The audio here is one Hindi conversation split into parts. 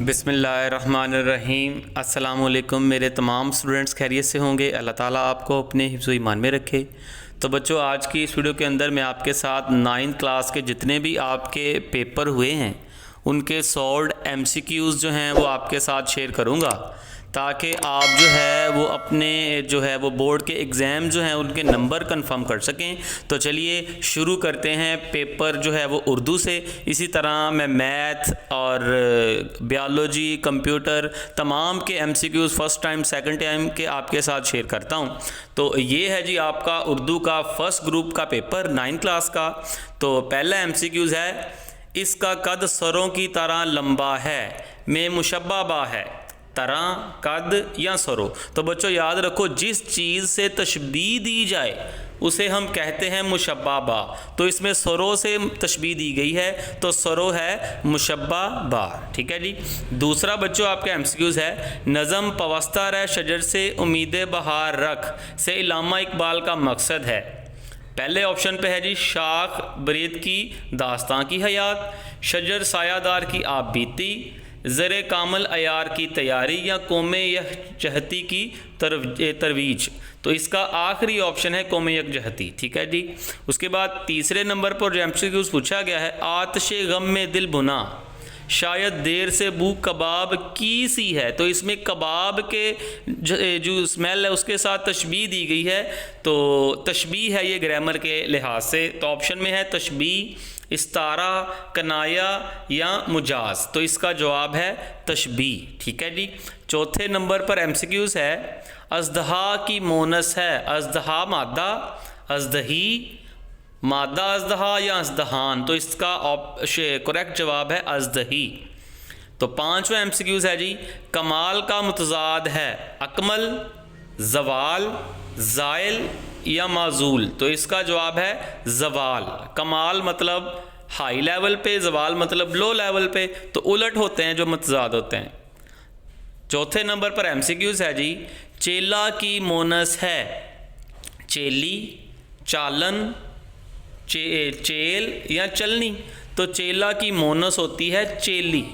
बिस्मिल्लाहिर्रहमानिर्रहीम। अस्सलामुअलैकुम। मेरे तमाम स्टूडेंट्स खैरियत से होंगे। अल्लाह ताला आपको अपने हिफ्ज़ ईमान में रखे। तो बच्चों, आज की इस वीडियो के अंदर मैं आपके साथ 9th क्लास के जितने भी आपके पेपर हुए हैं उनके सॉल्व्ड MCQs जो हैं वो आपके साथ शेयर करूँगा, ताकि आप जो है वो अपने जो है वो बोर्ड के एग्ज़ाम जो हैं उनके नंबर कंफर्म कर सकें। तो चलिए शुरू करते हैं। पेपर जो है वो उर्दू से, इसी तरह मैं मैथ और बायोलॉजी, कंप्यूटर तमाम के MCQs first time second time के आपके साथ शेयर करता हूं। तो ये है जी आपका उर्दू का फर्स्ट ग्रुप का पेपर 9th क्लास का। तो पहला MCQs है, इसका कद सरों की तरह लंबा है, में मुशब्बा बा है। तरह, कद या सरो। तो बच्चों याद रखो, जिस चीज़ से तशबीह दी जाए उसे हम कहते हैं मुशब्बा बा। तो इसमें सरो से तशबीह दी गई है तो सरो है मुशब्बा बा। ठीक है जी। दूसरा बच्चों आपका MCQs है, नज़म पवस्ता रह शजर से उम्मीद बहार रख से इल्लामा इकबाल का मकसद है। पहले ऑप्शन पे है जी शाख बरीद की दास्तां की हयात, शजर सायादार की आप बीती, ज़रे कामल अयार की तैयारी या कौम यकजहती की तरवीज। तो इसका आखिरी ऑप्शन है कौम यकजहती। ठीक है जी। उसके बाद तीसरे नंबर पर जो MCQs पूछा गया है, आतशे गम में दिल बुना शायद देर से बू कबाब की सी है। तो इसमें कबाब के जो स्मेल है उसके साथ तशबीह दी गई है। तो तशबीह है ये ग्रामर के लिहाज से। तो ऑप्शन में है तशबीह, इस्तारा, कनाया या मुजाज। तो इसका जवाब है तशबीह। ठीक है जी। चौथे नंबर पर MCQs है, अजदहा की मोनस है, अजदहा मादा, अजदही मादा अजदहा या अजदहान। तो इसका करेक्ट जवाब है अजदही। तो पांचवा MCQs है जी, कमाल का मुतजाद है, अकमल, जवाल, जायल या माजूल। तो इसका जवाब है जवाल। कमाल मतलब हाई लेवल पे, जवाल मतलब लो लेवल पे। तो उलट होते हैं जो मुतजाद होते हैं। चौथे नंबर पर MCQs है जी, चेला की मोनस है, चेली, चालन, चेल या चलनी। तो चेला की मोनस होती है चेली।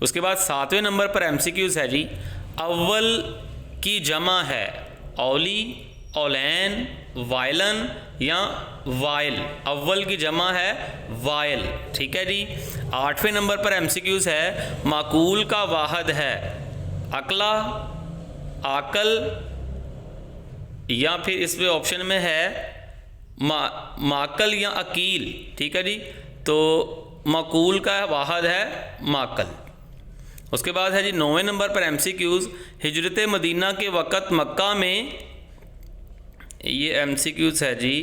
उसके बाद सातवें नंबर पर MCQs है जी, अव्वल की जमा है, औली, औलैन, वायलन या वायल। अव्वल की जमा है वायल। ठीक है जी। आठवें नंबर पर MCQs है, माकूल का वाहद है, अकला, आकल या फिर इसमें ऑप्शन में है माकल या अकील। ठीक है जी। तो माकूल का वाहद है माकल। उसके बाद है जी 9वें नंबर पर MCQs, हिजरत मदीना के वक़्त मक्का में, ये MCQs है जी,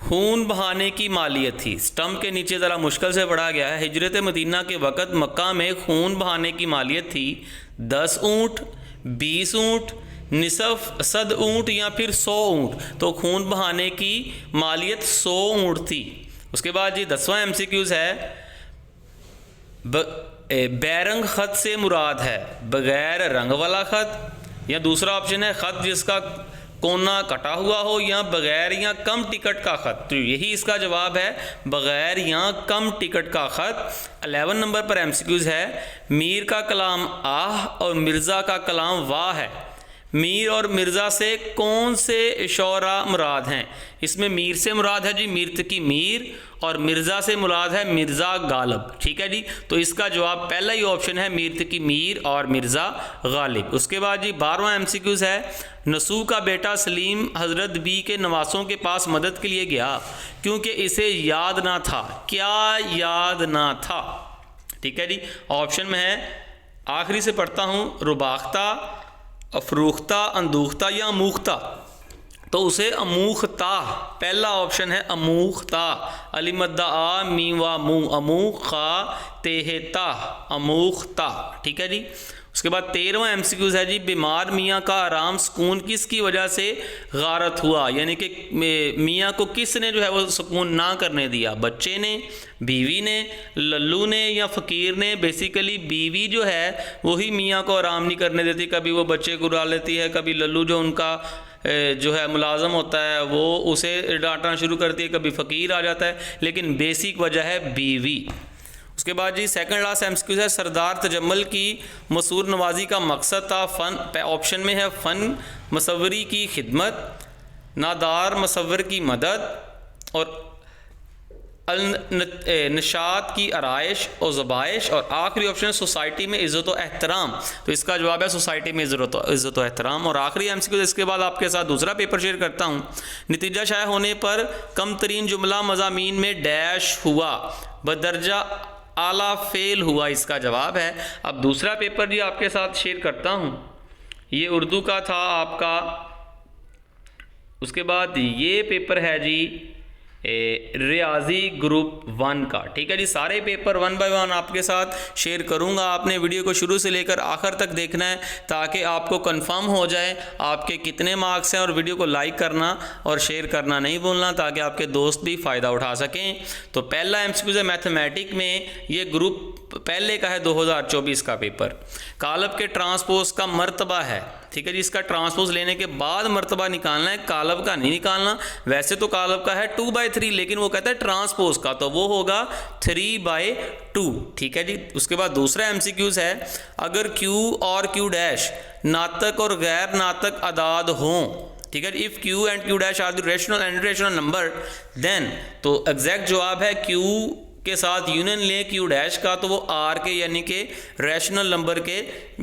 खून बहाने की मालियत थी। स्टम्प के नीचे ज़रा मुश्किल से पढ़ा गया है। हिजरत मदीना के वक़्त मक्का में खून बहाने की मालियत थी 10 ऊँट, 20 ऊँट, निसफ सद ऊँट या फिर 100 ऊँट। तो खून बहाने की मालियत 100 ऊँट थी। उसके बाद जी 10वां MCQs है, बैरंग ख़त से मुराद है बग़ैर रंग वाला ख़त, या दूसरा ऑप्शन है ख़त जिसका कोना कटा हुआ हो, या बग़ैर या कम टिकट का ख़त। तो यही इसका जवाब है, बग़ैर या कम टिकट का ख़त। 11 नंबर पर MCQs है, मीर का कलाम आह और मिर्ज़ा का कलाम वाह है। मीर और मिर्ज़ा से कौन से इशारा मुराद हैं? इसमें मीर से मुराद है जी मीरतकी मीर, और मिर्ज़ा से मुराद है मिर्ज़ा गालिब। ठीक है जी। तो इसका जवाब पहला ही ऑप्शन है, मीरतकी मीर और मिर्ज़ा गालिब। उसके बाद जी 12वां MCQs है, नसू का बेटा सलीम हज़रत बी के नवासों के पास मदद के लिए गया क्योंकि इसे याद ना था। क्या याद ना था? ठीक है जी। ऑप्शन में है, आखिरी से पढ़ता हूँ, रुबाख्ता, अफरूख्ता, अंदूख्ता या अमूख्ता। तो उसे अमूख्ता, पहला ऑप्शन है अमूख्ता। अलिमद्दा आ मी वा मू, अमूखा तेहता, अमूख्ता। ठीक है जी। उसके बाद 13वां MCQs है जी, बीमार मियाँ का आराम सुकून किसकी वजह से गारत हुआ, यानी कि मियाँ को किसने जो है वो सुकून ना करने दिया? बच्चे ने, बीवी ने, लल्लू ने या फ़कीर ने? बेसिकली बीवी जो है वही मियाँ को आराम नहीं करने देती। कभी वो बच्चे को उड़ा लेती है, कभी लल्लू जो उनका जो है मुलाजम होता है वो उसे डांटना शुरू करती है, कभी फ़कीर आ जाता है, लेकिन बेसिक वजह है बीवी। उसके बाद जी सेकंड लास्ट एमसीक्यू है, सरदार तजम्मल की मसूर नवाजी का मकसद था फ़न, ऑप्शन में है फ़न मसवरी की खिदमत, नादार मसवर की मदद और नशात की आराइश और ज़बाइश, और आखिरी ऑप्शन है सोसाइटी में इज़्ज़त व एहतराम। तो इसका जवाब है सोसाइटी में इज़्ज़त व एहतराम। और आखिरी एमसीक्यू इसके बाद आपके साथ दूसरा पेपर शेयर करता हूँ। नतीजा शाया होने पर कम तरीन जुमला मज़ामीन में डैश हुआ, बदरजा आला फेल हुआ, इसका जवाब है। अब दूसरा पेपर जी आपके साथ शेयर करता हूँ, ये उर्दू का था आपका। उसके बाद ये पेपर है जी रियाजी ग्रुप 1 का, ठीक है जी। सारे पेपर 1 बाय 1 आपके साथ शेयर करूंगा। आपने वीडियो को शुरू से लेकर आखिर तक देखना है ताकि आपको कंफर्म हो जाए आपके कितने मार्क्स हैं, और वीडियो को लाइक करना और शेयर करना नहीं भूलना ताकि आपके दोस्त भी फ़ायदा उठा सकें। तो पहला एमसीक्यू है मैथमेटिक में, ये ग्रुप पहले का है 2024 का पेपर। कालब के ट्रांसपोज का मर्तबा है, ठीक है जी। इसका ट्रांसपोज लेने के बाद मर्तबा निकालना है, कालब का नहीं निकालना। वैसे तो कालब का है 2/3, लेकिन वो कहता है ट्रांसपोज का, तो वो होगा 3/2, ठीक है जी। उसके बाद दूसरा एमसीक्यूज है, अगर Q और Q डैश नातक और गैर नातक अदाद हों, ठीक है। If Q and Q dash are the rational and irrational number then, तो एग्जैक्ट जवाब है Q के साथ यूनियन ले Q डैश का, तो वो R के यानी कि रैशनल नंबर के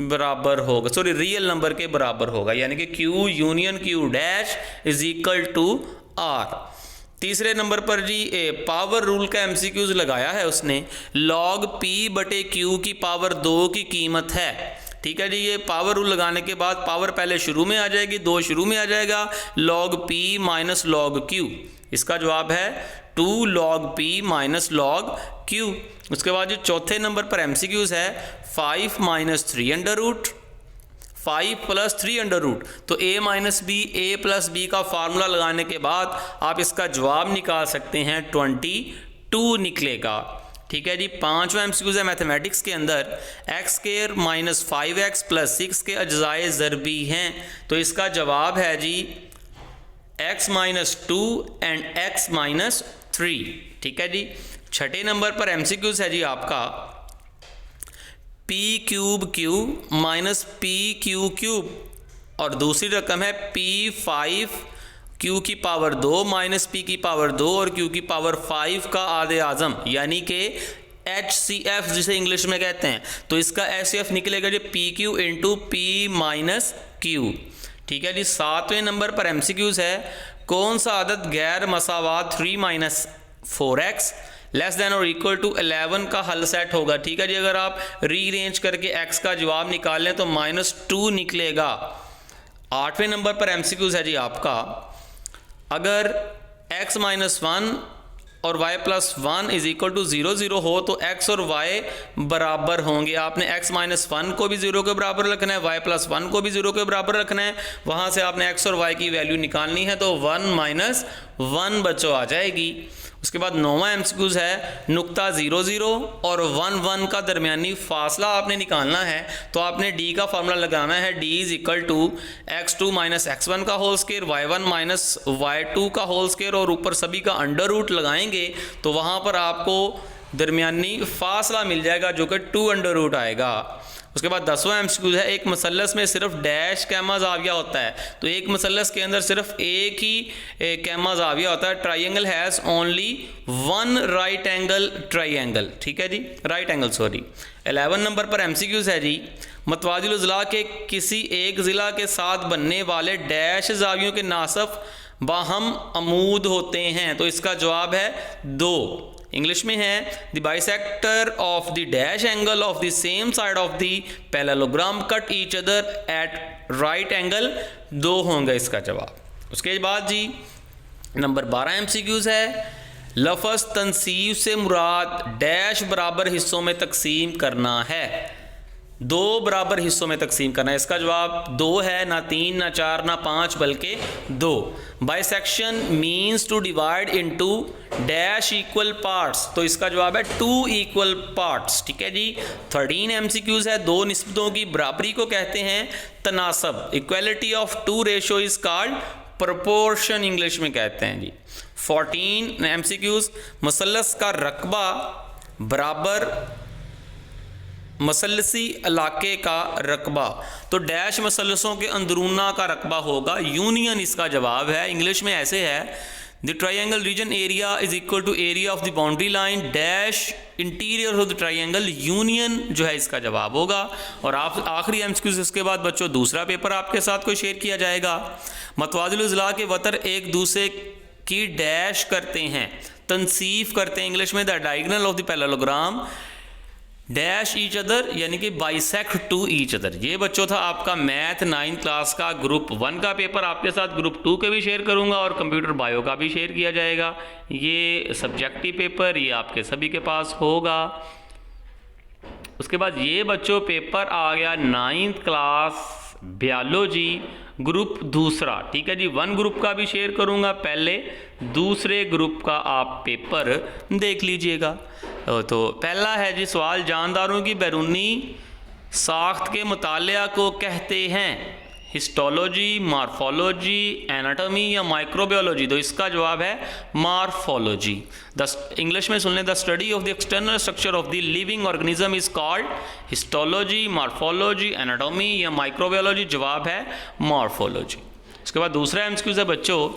बराबर होगा, सॉरी रियल नंबर के बराबर होगा, यानी कि Q union Q dash is equal to R। तीसरे नंबर पर जी पावर रूल का एमसीक्यूज लगाया है उसने, log P बटे Q की पावर 2 की कीमत है, ठीक है जी। ये पावर रूल लगाने के बाद पावर पहले शुरू में आ जाएगी, 2 शुरू में आ जाएगा, log P minus log Q, इसका जवाब है 2 log P minus log Q। उसके बाद जो चौथे नंबर पर एमसीक्यूज है, 5 minus 3 under root, 5 plus 3 under root, तो a minus B, a plus B का फार्मूला लगाने के बाद आप इसका जवाब निकाल सकते हैं 22 निकलेगा, ठीक है जी। पांचवा एमसीक्यूज है मैथमेटिक्स के अंदर, x square minus 5x plus 6 के अज्जाए ज़रबी हैं, तो इसका जवाब है जी x minus 2 and x minus 3, ठीक है जी। छठे नंबर पर एमसीक्यूज है जी आपका, p cube q minus p Q cube, और दूसरी रकम है p5 q की पावर 2 माइनस p की पावर 2 और q की पावर 5 का आधे आज़म, यानी कि HCF जिसे इंग्लिश में कहते हैं। तो इसका HCF निकलेगा जी PQ into P minus Q, ठीक है जी। सातवें नंबर पर एमसीक्यूज है, कौन सा आदत गैर मसावात 3 माइनस 4x लेस देन और इक्वल टू 11 का हल सेट होगा, ठीक है जी। अगर आप रीअरेंज करके x का जवाब निकाल लें तो -2 निकलेगा। आठवें नंबर पर एमसीक्यूज है जी आपका, अगर x माइनस 1 और y plus 1 is equal to 0 0 हो तो x और y बराबर होंगे। आपने x माइनस 1 को भी 0 के बराबर रखना है, y प्लस 1 को भी 0 के बराबर रखना है, वहाँ से आपने x और y की वैल्यू निकालनी है, तो 1 माइनस 1 बच्चों आ जाएगी। उसके बाद 9वां एमसीक्यूज है, नुक्ता 0 0 और 1 1 का दरमियानी फासला आपने निकालना है, तो आपने d का फार्मूला लगाना है, d is equal to x2 minus x1 का whole square, y1 minus y2 का होल स्क्वायर, और ऊपर सभी का अंडर रूट लगाएंगे तो वहाँ पर आपको दरमियानी फासला मिल जाएगा जो कि 2 अंडर रूट आएगा। उसके बाद 10वां एमसीक्यू है, एक मसलस में सिर्फ डैश कैमा जाविया होता है, तो एक मसलस के अंदर सिर्फ एक ही कैमा जाविया होता है, triangle has only 1 right angle triangle, ठीक है जी, राइट एंगल सॉरी। 11 नंबर पर एमसीक्यूज है जी, मतवाजिल ज़िला के किसी एक ज़िला के साथ बनने वाले डैश जावियों के नासब बाहम अमूद होते हैं, तो इसका जवाब है 2। इंग्लिश में है, the bisector of the dash angle of the same side of the parallelogram cut each other at right angle, 2 होंगे इसका जवाब। उसके बाद जी नंबर 12 एमसीक्यूज है, लफ्ज़ तनसीब से मुराद डैश बराबर हिस्सों में तकसीम करना है, 2 बराबर हिस्सों में तकसीम करना है, इसका जवाब 2 है, ना 3 ना 4 ना 5 बल्कि 2। Bisection means to divide into dash equal parts, तो इसका जवाब है 2 इक्वल पार्ट्स, ठीक है जी। 13 एमसीक्यूज है, 2 निस्बतों की बराबरी को कहते हैं तनासब, equality of 2 ratio is called proportion English में कहते हैं जी। 14 एमसीक्यूज, मुसल्लस का रकबा बराबर मसलसी इलाके का रकबा। तो डैश मसलसों के अंदरूना का रकबा होगा, यूनियन इसका जवाब है। इंग्लिश में ऐसे है, the triangle region area is equal to area of the boundary line dash interior of the triangle, union जो है इसका जवाब होगा। और आप आखिरी एमसीक्यूज इसके बाद बच्चों दूसरा पेपर आपके साथ कोई शेयर किया जाएगा। मतवाजिल अज़ला के वतर एक दूसरे की डैश करते हैं, तनसीफ करते हैं। इंग्लिश में the diagonal of the parallelogram dash each other, यानी कि बाइसेक्ट टू ईच अदर। ये बच्चों था आपका मैथ 9th क्लास का ग्रुप 1 का पेपर। आपके साथ ग्रुप 2 के भी शेयर करूंगा और कंप्यूटर बायो का भी शेयर किया जाएगा। ये सब्जेक्टिव पेपर ये आपके सभी के पास होगा। उसके बाद ये बच्चों पेपर आ गया 9th क्लास बायोलॉजी ग्रुप दूसरा। ठीक है जी, 1 ग्रुप का भी शेयर करूंगा, पहले दूसरे ग्रुप का आप पेपर देख लीजिएगा। तो पहला है जी सवाल, जानदारों की बैरूनी साख्त के मुतालिया को कहते हैं हिस्टोलॉजी, मार्फोलॉजी, एनाटॉमी या माइक्रोबायोलॉजी। तो इसका जवाब है मार्फोलॉजी। इंग्लिश में सुन लें, the study of the external structure of the living organism is called histology, morphology, anatomy या माइक्रोबायोलॉजी। जवाब है मार्फोलॉजी। इसके बाद दूसरा एमसीक्यू है बच्चों,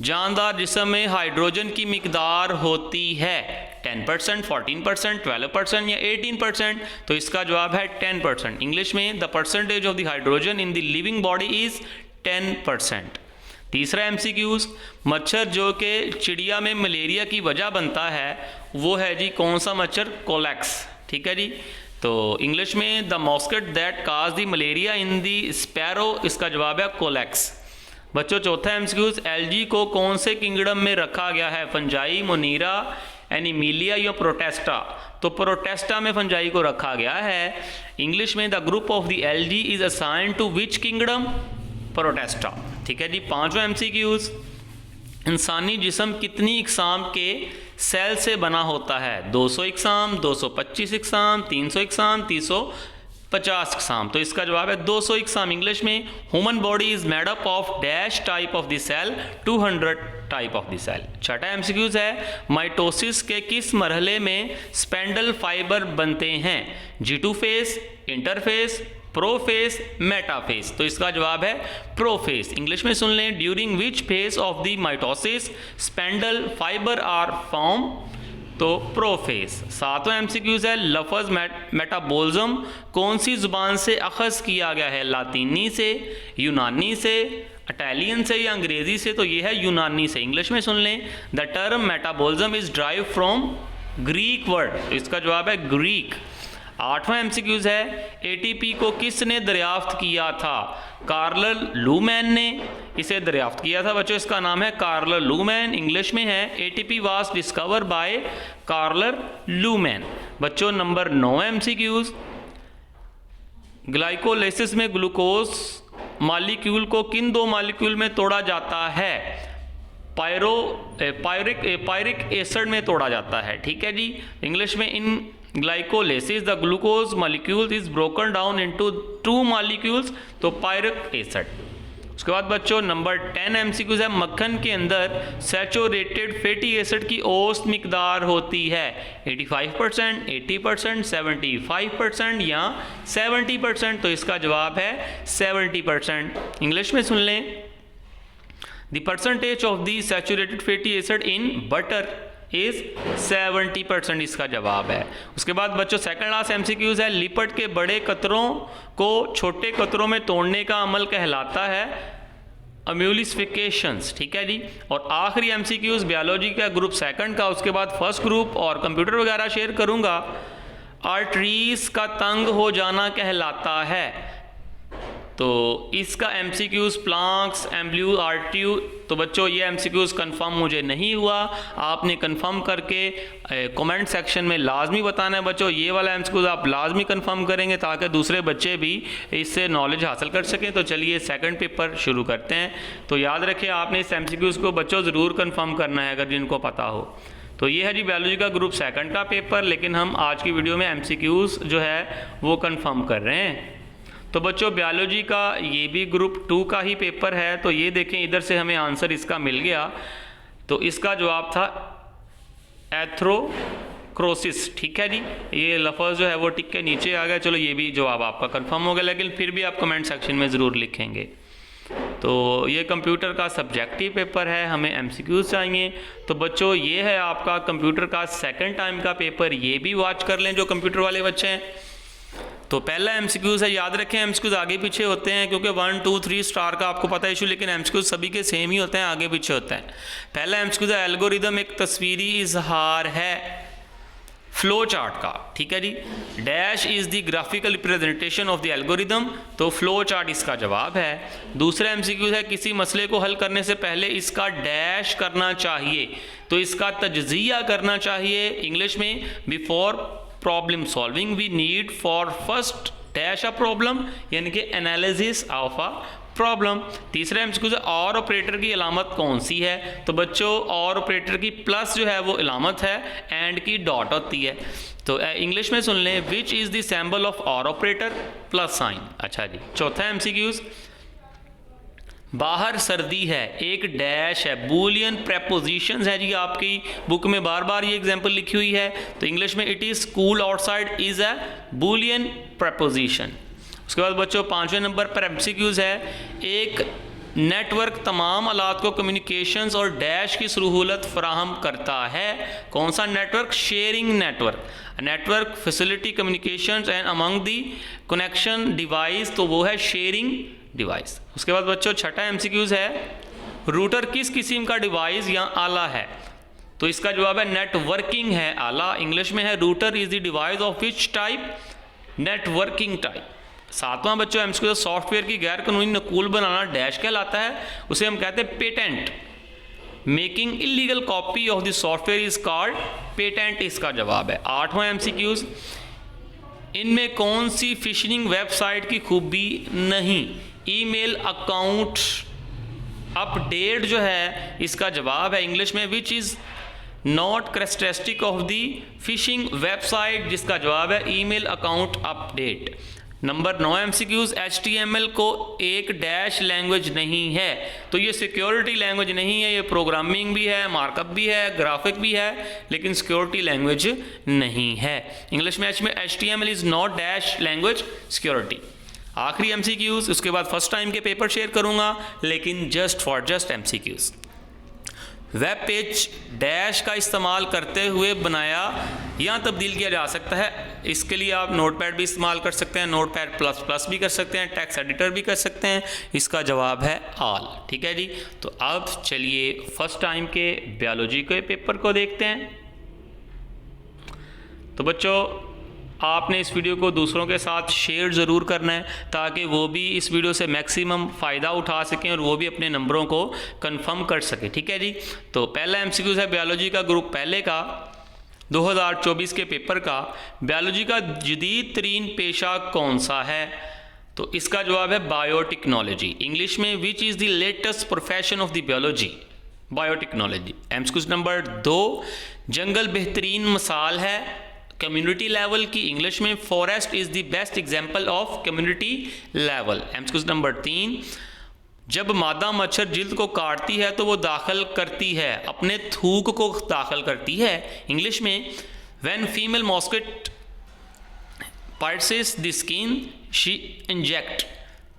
जानदार जिस्म में हाइड्रोजन की मिकदार होती है 10%, 14%, 12% या 18%। तो इसका जवाब है 10%। इंग्लिश में the percentage of the hydrogen in the living body is 10%। तीसरा एमसीक्यूज, मच्छर जो कि चिड़िया में मलेरिया की वजह बनता है वो है जी कौन सा मच्छर? कोलेक्स। ठीक है जी, तो इंग्लिश में the mosquito that cause the malaria in the sparrow, इसका जवाब है कोलेक्स। बच्चों चौथा एमसीक्यूज, एलजी को कौन से किंगडम में रखा गया है? फंजाई, मोनीरा, एनिमिलिया या प्रोटेस्टा। तो प्रोटेस्टा में फंजाई को रखा गया है। इंग्लिश में the group of the algae is assigned to which kingdom? Protista. ठीक है जी, पांचवा एमसीक्यूज, इंसानी जिस्म कितनी इकसाम के सेल से बना होता है? 200 इकसाम, 225 इकसाम, 300 इकसाम, 350 इकसाम। तो इसका जवाब है 200 इकसाम। इंग्लिश में human body is made up of dash type of the cell, 200 type of the cell. छठा एमसीक्यूज है, माइटोसिस के किस मरहले में स्पेंडल फाइबर बनते हैं? G2 face, interface, profess, metaphase. तो इसका जवाब है प्रोफेस। इंग्लिश में सुन लें, during which phase of the mitosis spindle fibre are form? तो प्रोफेस। सातवां एमसीक्यूज है, लफ्ज मेटाबॉलिज्म कौन सी जुबान से अखज़ किया गया है? लातीनी से, यूनानी से, इटालियन से या अंग्रेजी से? तो ये है यूनानी से। इंग्लिश में सुन लें, the term metabolism is drive from Greek word. तो इसका जवाब है ग्रीक। आठवां एमसीक्यूज है, एटीपी को किसने दरियाफ्त किया था? कार्ल लूमैन ने इसे दरियाफ्त किया था बच्चों, इसका नाम है कार्ल लूमैन। इंग्लिश में है, ATP was discover by Karl Lohmann. बच्चों नंबर 9 एमसीक्यूज, ग्लाइकोलाइसिस में ग्लूकोज मॉलिक्यूल को किन 2 मॉलिक्यूल में तोड़ा जाता है? पायरिक एसिड में तोड़ा जाता है। ठीक है जी, इंग्लिश में in glycolysis the glucose molecule is broken down into 2 molecules, तो पायरिक एसिड। उसके बाद बच्चों नंबर 10 एमसीक्यूज है, मक्खन के अंदर सैचुरेटेड फैटी एसिड की औसत मिकदार होती है 85%, 80%, 75% या 70%। तो इसका जवाब है 70%। इंग्लिश में सुन लें, the percentage of the saturated fatty acid in butter is 70%, इसका जवाब है। उसके बाद बच्चों सेकंड लास्ट एमसीक्यूज है, लिपट के बड़े कतरों को छोटे कतरों में तोड़ने का अमल कहलाता है एम्यूलिफिकेशंस। ठीक है जी, और आखिरी एमसीक्यूज बायोलॉजी का ग्रुप सेकंड का, उसके बाद फर्स्ट ग्रुप और कंप्यूटर वगैरह शेयर करूंगा। आर्टरीज का तंग हो जाना कहलाता है, तो इसका एमसीक्यूज प्लांक्स, एम्ब्ल्यू, आर्ट्यू। तो बच्चों ये एमसीक्यूज कंफर्म मुझे नहीं हुआ, आपने कंफर्म करके कमेंट सेक्शन में लाजमी बताना है बच्चों। ये वाला एमसीक्यूज आप लाजमी कंफर्म करेंगे ताकि दूसरे बच्चे भी इससे नॉलेज हासिल कर सकें। तो चलिए सेकंड पेपर शुरू करते हैं। तो याद रखें आपने इस एमसीक्यूज को बच्चों ज़रूर कंफर्म करना है अगर जिनको पता हो। तो ये है जी बायोलॉजी का ग्रुप सेकंड का पेपर, लेकिन हम आज की वीडियो में एमसीक्यूज जो है वो कंफर्म कर रहे हैं। तो बच्चों बायोलॉजी का ये भी ग्रुप 2 का ही पेपर है। तो ये देखें, इधर से हमें आंसर इसका मिल गया। तो इसका जवाब था क्रोसिस, ठीक है जी। ये लफ्ज़ जो है वो टिक के नीचे आ गया, चलो ये भी जवाब आपका कंफर्म हो गया, लेकिन फिर भी आप कमेंट सेक्शन में ज़रूर लिखेंगे। तो ये कंप्यूटर का सब्जेक्टिव पेपर है, हमें एमसीक्यूज़ चाहिए। तो बच्चों ये है आपका कंप्यूटर का सेकंड टाइम का पेपर, ये भी वॉच कर लें जो कंप्यूटर वाले बच्चे हैं। तो पहला एमसीक्यूज़ है, याद रखें एमसीक्यूज़ आगे पीछे होते हैं क्योंकि 1 2 3 स्टार का आपको पता है इशू, लेकिन एमसीक्यूज़ सभी के सेम ही होते हैं, आगे पीछे होता है। पहला एमसीक्यूज़ है एल्गोरिदम एक तस्वीरी इजहार है फ्लो चार्ट का, ठीक है जी। Dash is the graphical representation of the algorithm, तो फ्लो चार्ट इसका जवाब है। दूसरा एमसीक्यू है किसी मसले को हल करने से पहले इसका डैश करना चाहिए, तो इसका तज्जिया करना चाहिए। इंग्लिश में before problem solving we need for first dash a problem, यानी कि एनालिसिस ऑफ अ प्रॉब्लम। तीसरा एमसीक्यू है और ऑपरेटर की अलामत कौन सी है, तो बच्चों और ऑपरेटर की प्लस जो है वो अलामत है, एंड की डॉट होती है। तो इंग्लिश में सुन लें, which is the symbol of और ऑपरेटर, प्लस साइन। अच्छा जी, चौथा एमसीक्यूज, बाहर सर्दी है एक डैश है, बूलियन प्रेपोजिशंस है जी, आपकी बुक में बार बार ये एग्जांपल लिखी हुई है। तो इंग्लिश में it is cool outside is a Boolean preposition. उसके बाद बच्चों 5वें नंबर पर एमसीक्यूज़ है, एक नेटवर्क तमाम आलात को कम्युनिकेशंस और डैश की सहूलत फराहम करता है। कौन सा network? Sharing network. Network facility communications and among the connection device, तो वो है शेयरिंग डिवाइस। उसके बाद बच्चों छठा एमसीक्यूज़ है, रूटर किस किस्म का डिवाइस या आला है, तो इसका जवाब है नेटवर्किंग है आला। इंग्लिश में है router is the device of which type, networking type. सातवां बच्चों एमसीक्यू, सॉफ्टवेयर की गैर कानूनी नकूल बनाना डैश कहलाता है, उसे हम कहते हैं patent. Making illegal copy of the software is called patent, इसका जवाब है। आठवां एमसीक्यूज, इनमें कौन सी फिशिंग वेबसाइट की खूबी नहीं, ईमेल अकाउंट अपडेट जो है इसका जवाब है इंग्लिश में which is not characteristic of the fishing website, जिसका जवाब है email account update. Number 9 MCQs, HTML को एक डैश लैंग्वेज नहीं है, तो ये सिक्योरिटी लैंग्वेज नहीं है, ये प्रोग्रामिंग भी है, मार्कअप भी है, ग्राफिक भी है, लेकिन सिक्योरिटी लैंग्वेज नहीं है। इंग्लिश में HTML is not dash language security. आखिरी एमसीक्यूज, उसके बाद फर्स्ट टाइम के पेपर शेयर करूंगा, लेकिन just MCQs. Web page dash का इस्तेमाल करते हुए बनाया या तब्दील किया जा सकता है, इसके लिए आप नोटपैड भी इस्तेमाल कर सकते हैं, नोटपैड प्लस प्लस भी कर सकते हैं, टेक्स्ट एडिटर भी कर सकते हैं, इसका जवाब है ऑल। ठीक है जी, तो अब चलिए फर्स्ट टाइम के बायोलॉजी के पेपर को देखते हैं। तो बच्चों आपने इस वीडियो को दूसरों के साथ शेयर ज़रूर करना है ताकि वो भी इस वीडियो से मैक्सिमम फ़ायदा उठा सकें और वो भी अपने नंबरों को कंफर्म कर सकें। ठीक है जी, तो पहला एमसीक्यू है बायोलॉजी का ग्रुप पहले का 2024 के पेपर का, बायोलॉजी का जदीद तरीन पेशा कौन सा है, तो इसका जवाब है बायोटेक्नोलॉजी। इंग्लिश में which is the latest profession of the biology, biotechnology. MCQ number 2, जंगल बेहतरीन मिसाल है कम्युनिटी लेवल की, इंग्लिश में forest is the best example of community level. MCQ number 3, जब मादा मच्छर जिल्द को काटती है तो वो दाखिल करती है, अपने थूक को दाखिल करती है, इंग्लिश में when female mosquito pierces the skin she inject,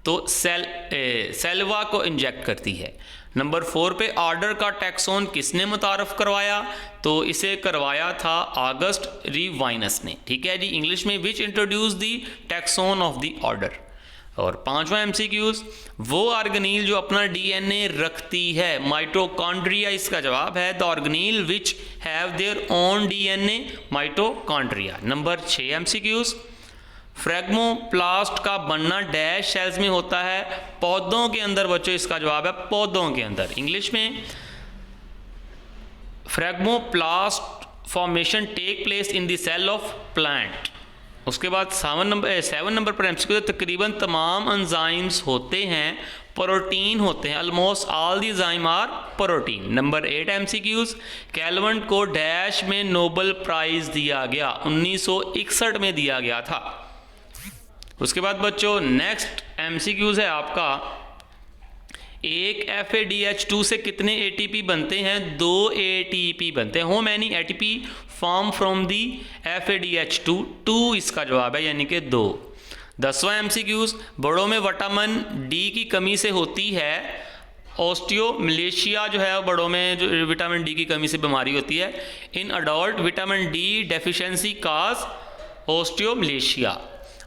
तो सेल्वा को इंजेक्ट करती है। नंबर 4 पे ऑर्डर का टैक्सोन किसने मुतारफ़ करवाया, तो इसे करवाया था ऑगस्ट रीवाइनस ने। ठीक है जी, इंग्लिश में which introduce the taxon of the order. और 5वां एमसीक्यूज, वो ऑर्गेनील जो अपना डीएनए रखती है, माइटोकॉन्ड्रिया इसका जवाब है, the organelle which have their own DNA, mitochondria. Number 6 MCQs, phragmoplast का बनना डैश सेल्स में होता है, पौधों के अंदर बच्चों, इसका जवाब है पौधों के अंदर। इंग्लिश में phragmoplast formation take place in the cell of plant. उसके बाद 7 नंबर पर एमसीक्यू, तकरीबन तमाम एंजाइम्स होते हैं प्रोटीन होते हैं, almost all the enzyme are protein. Number 8 MCQs, Calvin को डैश में नोबेल प्राइज दिया गया, 1961 में दिया गया था। उसके बाद बच्चों नेक्स्ट एमसीक्यूज है आपका, एक FADH2 से कितने ATP बनते हैं, 2 ATP बनते हैं। How many ATP form from the FADH2, 2 इसका जवाब है, यानी कि 2। 10वां MCQs, बड़ों में विटामिन डी की कमी से होती है ऑस्टियोमलेशिया, जो है बड़ों में जो विटामिन डी की कमी से बीमारी होती है। In adult vitamin D deficiency cause osteomalacia.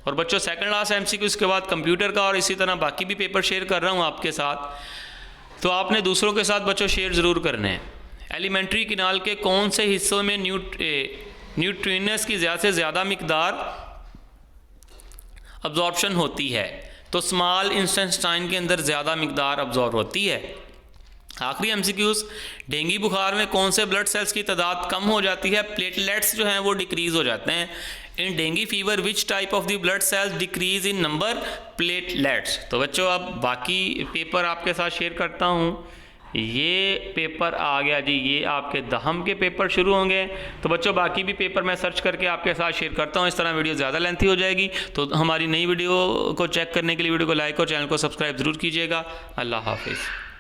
और बच्चों सेकंड लास्ट MCQ इसके बाद कंप्यूटर का और इसी तरह बाकी भी पेपर शेयर कर रहा हूँ आपके साथ, तो आपने दूसरों के साथ बच्चों शेयर ज़रूर करने हैं। एलिमेंट्री किनाल के कौन से हिस्सों में न्यूट्रिएंट्स की ज़्यादा से ज़्यादा मिकदार अब्जॉर्प्शन होती है? तो स्मॉल इंटेस्टाइन के अंदर ज़्यादा मिकदार अब्जॉर्ब होती है। आखिरी MCQs, डेंगू बुखार में कौन से ब्लड सेल्स की तादाद कम हो जाती है? प्लेटलेट्स जो हैं वो डिक्रीज़ हो जाते हैं। In dengue fever which type of the blood cells decrease in number? Platelets. तो बच्चों अब बाकी पेपर आपके साथ शेयर करता हूँ। ये पेपर आ गया जी, ये आपके दहम के पेपर शुरू होंगे, तो बच्चों बाकी भी पेपर मैं सर्च करके आपके साथ शेयर करता हूँ। इस तरह वीडियो ज़्यादा लेंथी हो जाएगी, तो हमारी नई वीडियो को चेक करने के लिए वीडियो को लाइक और चैनल को सब्सक्राइब ज़रूर कीजिएगा। अल्लाह हाफिज़।